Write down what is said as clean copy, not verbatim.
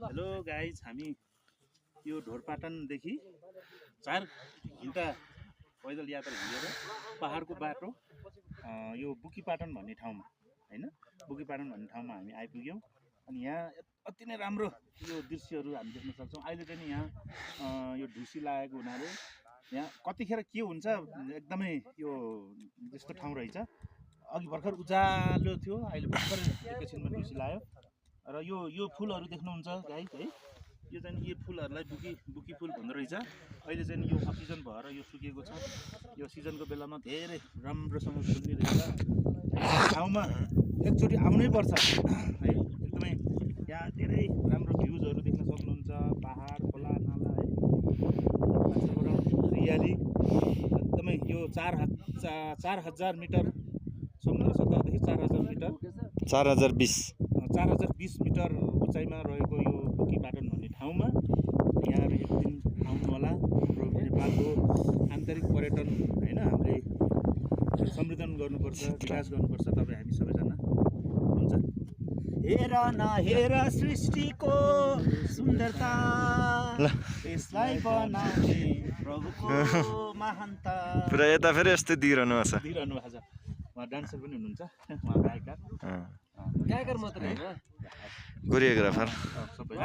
Hello guys, हामी यो ढोरपाटनदेखि 4 घण्टा पैदल यात्रा हिँडेर पहाडको बाटो यो बुकीपाटन भन्ने ठाउँमा हैन बुकीपाटन भन्ने ठाउँमा हामी आइपुग्यौँ। अनि यहाँ अति नै राम्रो यो दृश्यहरू हामी देख्न सक्छौँ। अहिले चाहिँ यहाँ यो ढुसी लागेको हुनाले यहाँ कतिखेर के हुन्छ एकदमै यो यस्तो ठाउँ रहेछ। अघि भर्खर उज्यालो थियो, अहिले भर्खर एकैछिनमा ढुसी लाग्यो। र यो फुलहरू देख्नुहुन्छ गाइस है, यो चाहिँ यो फुलहरूलाई बुकी फुल भन्दो रहेछ। अहिले चाहिँ यो अक्सिजन भएर यो सुकेको छ। यो सिजनको बेलामा धेरै राम्रोसँग फुल्ने रहेछ। ठाउँमा एकचोटि आउनै पर्छ है। एकदमै यहाँ धेरै राम्रो भ्युजहरू देख्न सक्नुहुन्छ। पहाड, खोला, नाला है, हरियाली एकदमै। यो 4000 मिटर समुद्र सतहदेखि 4000 मिटर 4020 मिटर उचाइमा रहेको यो बुकीपाटन भन्ने ठाउँमा यहाँहरू एक दिन आउनुहोला। हाम्रो नेपालको आन्तरिक पर्यटन हैन, हामीले संवर्धन गर्नुपर्छ, विकास गर्नुपर्छ। तपाईँ हामी सबैजना हुन्छ। हेर न हेर सृष्टिको सुन्दरता, यसलाई बनाउने प्रभुको महानता। पुरा यता फेरि यस्तै दिइरहनु भएको छ। उहाँ डान्सर पनि हुनुहुन्छ, उहाँ गायककार गायकर मात्र होइन, कोरियोग्राफर सबै।